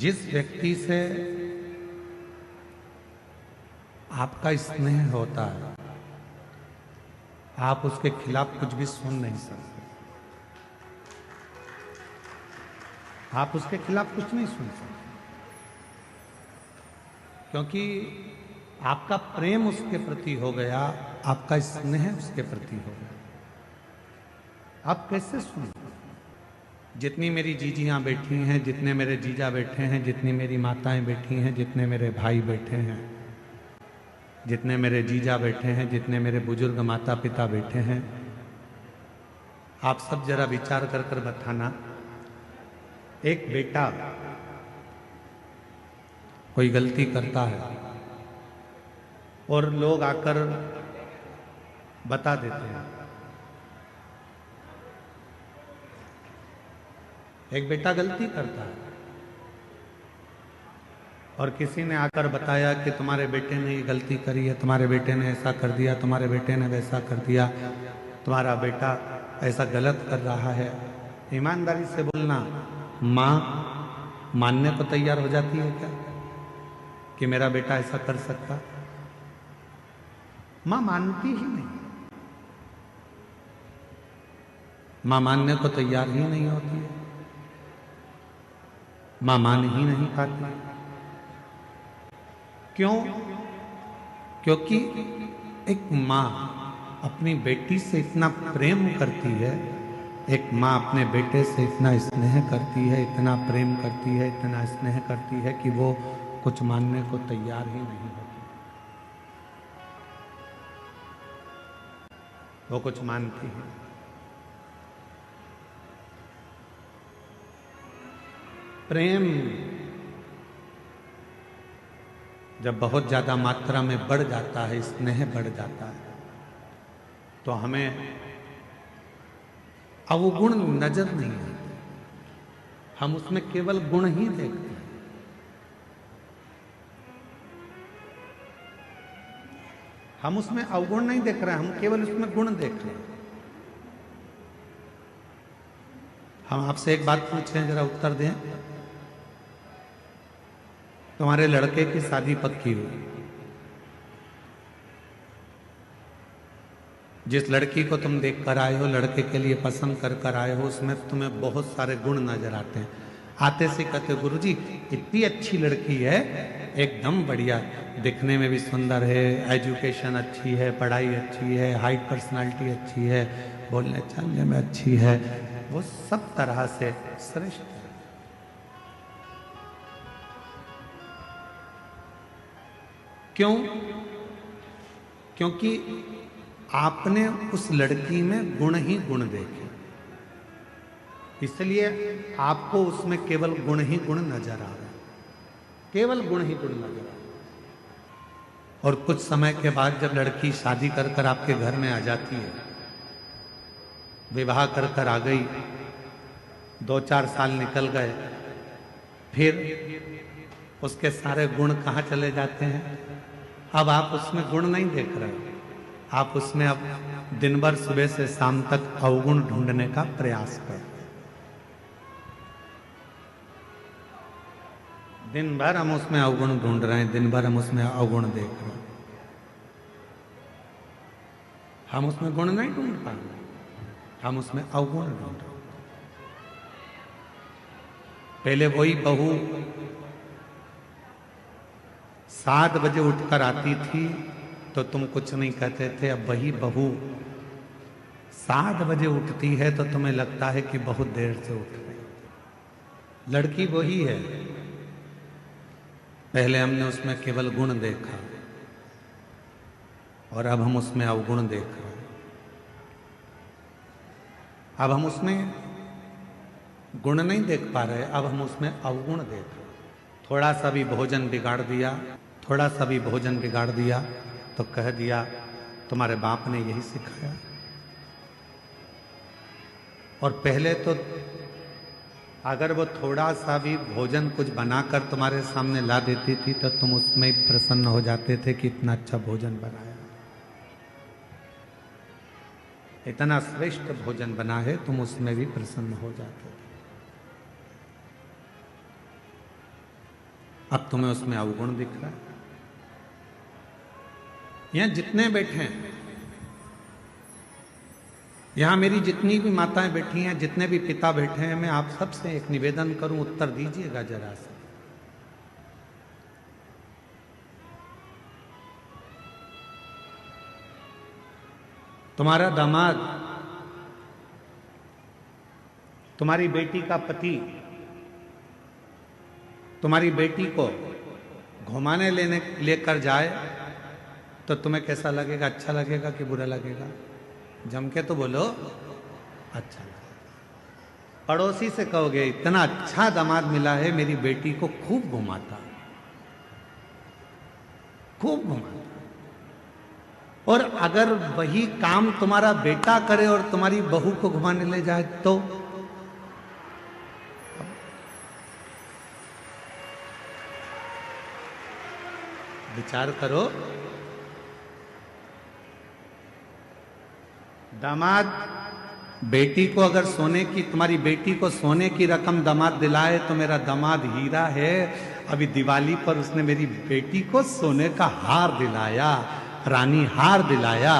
जिस व्यक्ति से आपका स्नेह होता है, आप उसके खिलाफ कुछ भी सुन नहीं सकते। आप उसके खिलाफ कुछ नहीं सुन सकते, क्योंकन आपका प्रेम उसके प्रति हो गया, आपका स्नेह उसके प्रति हो गया। आप कैसे सुन? जितनी मेरी जीजियां बैठी हैं, जितने मेरे जीजा बैठे हैं, जितनी मेरी माताएं बैठी हैं, जितने मेरे भाई बैठे हैं, जितने मेरे जीजा बैठे हैं, जितने मेरे बुजुर्ग माता पिता बैठे हैं, आप सब जरा विचार कर कर बताना, एक बेटा कोई गलती करता है और लोग आकर बता देते हैं। एक बेटा गलती करता है और किसी ने आकर बताया कि तुम्हारे बेटे ने ये गलती करी है, तुम्हारे बेटे ने ऐसा कर दिया, तुम्हारे बेटे ने वैसा कर दिया, तुम्हारा बेटा ऐसा गलत कर रहा है। ईमानदारी से बोलना, माँ मानने को तैयार हो जाती है क्या कि मेरा बेटा ऐसा कर सकता? माँ मानती ही नहीं, माँ मानने को तैयार ही नहीं होती है, माँ मान ही नहीं पाती। क्यों? क्योंकि एक माँ अपनी बेटी से इतना प्रेम करती है, एक माँ अपने बेटे से इतना स्नेह करती है, इतना प्रेम करती है, इतना स्नेह करती है कि वो कुछ मानने को तैयार ही नहीं होती। वो कुछ मानती है। प्रेम जब बहुत ज्यादा मात्रा में बढ़ जाता है, स्नेह बढ़ जाता है, तो हमें अवगुण नजर नहीं आते, हम उसमें केवल गुण ही देखते हैं। हम उसमें अवगुण नहीं देख रहे हैं, हम केवल उसमें गुण देख रहे हैं। हम आपसे एक बात पूछें, जरा उत्तर दें। तुम्हारे लड़के की शादी पक्की हुई, जिस लड़की को तुम देख कर आए हो, लड़के के लिए पसंद कर कर आए हो, उसमें तुम्हें बहुत सारे गुण नजर आते हैं। आते से कहते गुरुजी इतनी अच्छी लड़की है, एकदम बढ़िया, दिखने में भी सुंदर है, एजुकेशन अच्छी है, पढ़ाई अच्छी है, हाइट पर्सनालिटी अच्छी है, बोलने चलने में अच्छी है, वो सब तरह से श्रेष्ठ है। क्यों? क्योंकि आपने उस लड़की में गुण ही गुण देखे, इसलिए आपको उसमें केवल गुण ही गुण नजर आ रहा है, केवल गुण ही गुण नजर आ रहा है। और कुछ समय के बाद जब लड़की शादी कर कर आपके घर में आ जाती है, विवाह कर कर आ गई, 2-4 साल निकल गए, फिर उसके सारे गुण कहाँ चले जाते हैं? अब आप उसमें गुण नहीं देख रहे, आप उसमें अब दिन भर सुबह से शाम तक अवगुण ढूंढने का प्रयास कर। दिन भर हम उसमें अवगुण ढूंढ रहे हैं, दिन भर हम उसमें अवगुण देख रहे हैं, हम उसमें गुण नहीं ढूंढ पा रहे, हम उसमें अवगुण ढूंढ रहे। पहले वही बहू 7 बजे उठकर आती थी तो तुम कुछ नहीं कहते थे, अब वही बहू 7 बजे उठती है तो तुम्हें लगता है कि बहुत देर से उठ रही। लड़की वही है, पहले हमने उसमें केवल गुण देखा और अब हम उसमें अवगुण देख रहे हैं। अब हम उसमें गुण नहीं देख पा रहे, अब हम उसमें अवगुण देख रहे हैं। थोड़ा सा भी भोजन बिगाड़ दिया, थोड़ा सा भी भोजन बिगाड़ दिया तो कह दिया तुम्हारे बाप ने यही सिखाया। और पहले तो अगर वो थोड़ा सा भी भोजन कुछ बनाकर तुम्हारे सामने ला देती थी तो तुम उसमें ही प्रसन्न हो जाते थे कि इतना अच्छा भोजन बनाया, इतना श्रेष्ठ भोजन बना है, तुम उसमें भी प्रसन्न हो जाते थे। अब तुम्हें उसमें अवगुण दिख रहा है। यहां जितने बैठे हैं, यहां मेरी जितनी भी माताएं बैठी हैं, जितने भी पिता बैठे हैं, मैं आप सबसे एक निवेदन करूं, उत्तर दीजिएगा जरा से। तुम्हारा दामाद, तुम्हारी बेटी का पति तुम्हारी बेटी को घुमाने लेकर जाए तो तुम्हें कैसा लगेगा? अच्छा लगेगा कि बुरा लगेगा? जम के तो बोलो, अच्छा लगेगा। पड़ोसी से कहोगे इतना अच्छा दामाद मिला है, मेरी बेटी को खूब घुमाता, खूब घुमाता। और अगर वही काम तुम्हारा बेटा करे और तुम्हारी बहू को घुमाने ले जाए तो विचार करो। दामाद बेटी को अगर सोने की, तुम्हारी बेटी को सोने की रकम दामाद दिलाए तो मेरा दामाद हीरा है। अभी दिवाली पर उसने मेरी बेटी को सोने का हार दिलाया, रानी हार दिलाया।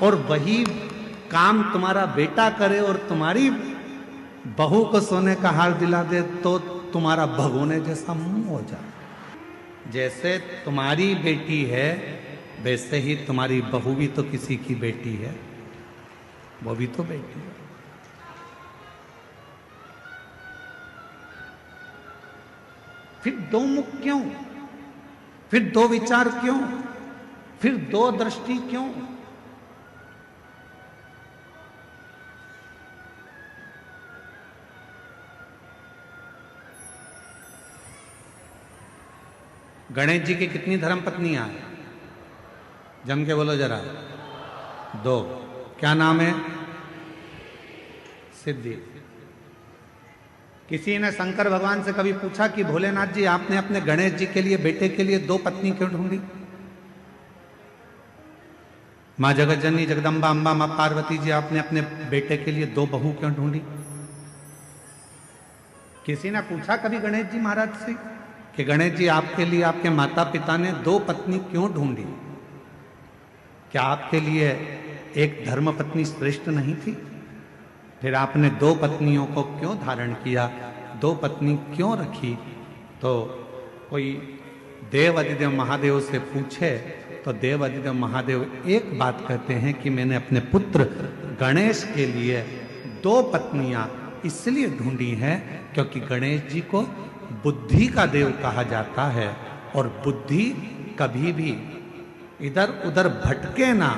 और वही काम तुम्हारा बेटा करे और तुम्हारी बहू को सोने का हार दिला दे तो तुम्हारा भगोने जैसा मुंह हो जाए। जैसे तुम्हारी बेटी है वैसे ही तुम्हारी बहू भी तो किसी की बेटी है, वो भी तो बेटी है। फिर दो मुख क्यों? फिर दो विचार क्यों? फिर दो दृष्टि क्यों? गणेश जी की कितनी धर्म पत्नियां हैं? जम के बोलो जरा। दो। क्या नाम है? सिद्धि। किसी ने शंकर भगवान से कभी पूछा कि भोलेनाथ जी, आपने अपने गणेश जी के लिए, बेटे के लिए दो पत्नी क्यों ढूंढी? मां जगत जननी जगदम्बा अम्बा मां पार्वती जी, आपने अपने बेटे के लिए दो बहू क्यों ढूंढी? किसी ने पूछा कभी गणेश जी महाराज से कि गणेश जी, आपके लिए आपके माता पिता ने दो पत्नी क्यों ढूंढी? क्या आपके लिए एक धर्म पत्नी श्रेष्ठ नहीं थी? फिर आपने दो पत्नियों को क्यों धारण किया, दो पत्नी क्यों रखी? तो कोई देव अधिदेव महादेव से पूछे तो देव अधिदेव महादेव एक बात कहते हैं कि मैंने अपने पुत्र गणेश के लिए दो पत्नियां इसलिए ढूंढी हैं क्योंकि गणेश जी को बुद्धि का देव कहा जाता है, और बुद्धि कभी भी इधर उधर भटके ना।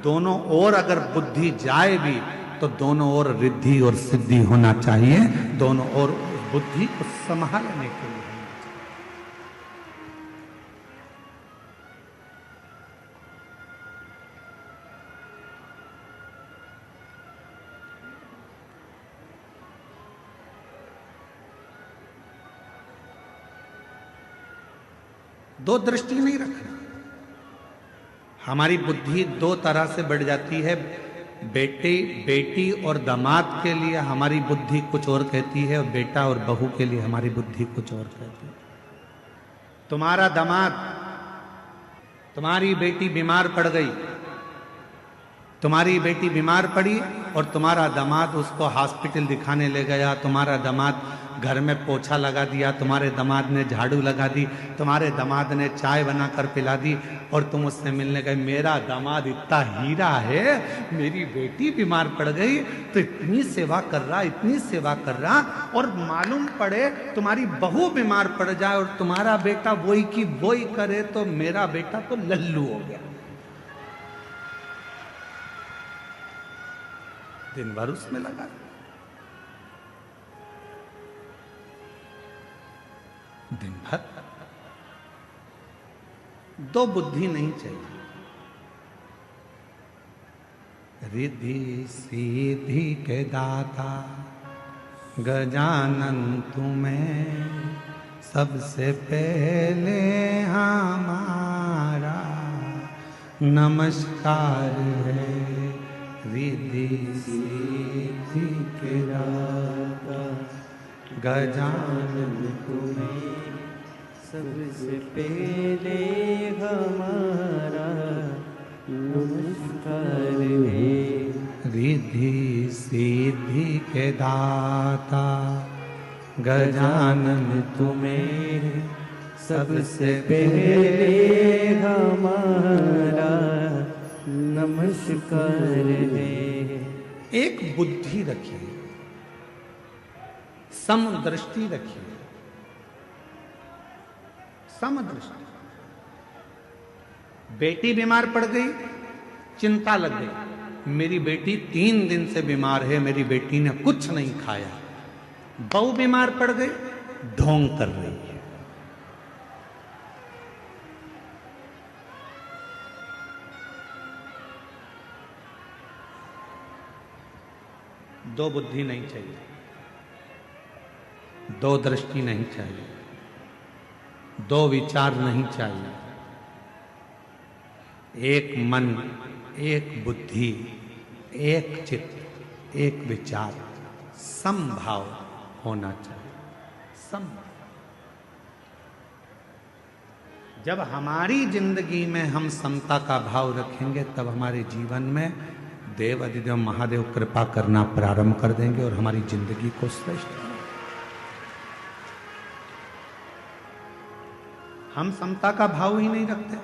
दोनों ओर अगर बुद्धि जाए भी तो दोनों ओर रिद्धि और सिद्धि होना चाहिए, दोनों ओर बुद्धि को संभालने के लिए होना चाहिए। दो दृष्टि नहीं रखना। हमारी बुद्धि दो तरह से बढ़ जाती है। बेटी और दामाद के लिए हमारी बुद्धि कुछ और कहती है, और बेटा और बहू के लिए हमारी बुद्धि कुछ और कहती है। तुम्हारा दामाद, तुम्हारी बेटी बीमार पड़ गई, तुम्हारी बेटी बीमार पड़ी और तुम्हारा दामाद उसको हॉस्पिटल दिखाने ले गया। तुम्हारा दामाद घर में पोछा लगा दिया, तुम्हारे दामाद ने झाड़ू लगा दी, तुम्हारे दामाद ने चाय बनाकर पिला दी, और तुम उससे मिलने गए। मेरा दामाद इतना हीरा है, मेरी बेटी बीमार पड़ गई तो इतनी सेवा कर रहा, इतनी सेवा कर रहा, और मालूम पड़े तुम्हारी बहू बीमार पड़ जाए और तुम्हारा बेटा वही की वही करे तो मेरा बेटा तो लल्लू हो गया। दिन भर उसमें लगा। दिन भर। दो बुद्धि नहीं चाहिए। रिद्धि सीधी के दाता गजानन तुम्हें सबसे पहले हमारा नमस्कार है। रिद्धि सीधी के दाता गजानन तुम्हें सबसे पहले हमारा नमस्कार है। रिद्धि सिद्धि के दाता गजानन तुम्हें सबसे पहले हमारा नमस्कार है। एक बुद्धि रखिए, समदृष्टि रखिए, समदृष्टि। बेटी बीमार पड़ गई, चिंता लग गई, मेरी बेटी 3 दिन से बीमार है, मेरी बेटी ने कुछ नहीं खाया। बहू बीमार पड़ गई, ढोंग कर रही है। दो बुद्धि नहीं चाहिए, दो दृष्टि नहीं चाहिए, दो विचार नहीं चाहिए। एक मन, एक बुद्धि, एक चित्त, एक विचार, समभाव होना चाहिए। सम जब हमारी जिंदगी में हम समता का भाव रखेंगे, तब हमारे जीवन में देव अधिदेव महादेव कृपा करना प्रारंभ कर देंगे और हमारी जिंदगी को श्रेष्ठ बनाएंगे। हम समता का भाव ही नहीं रखते।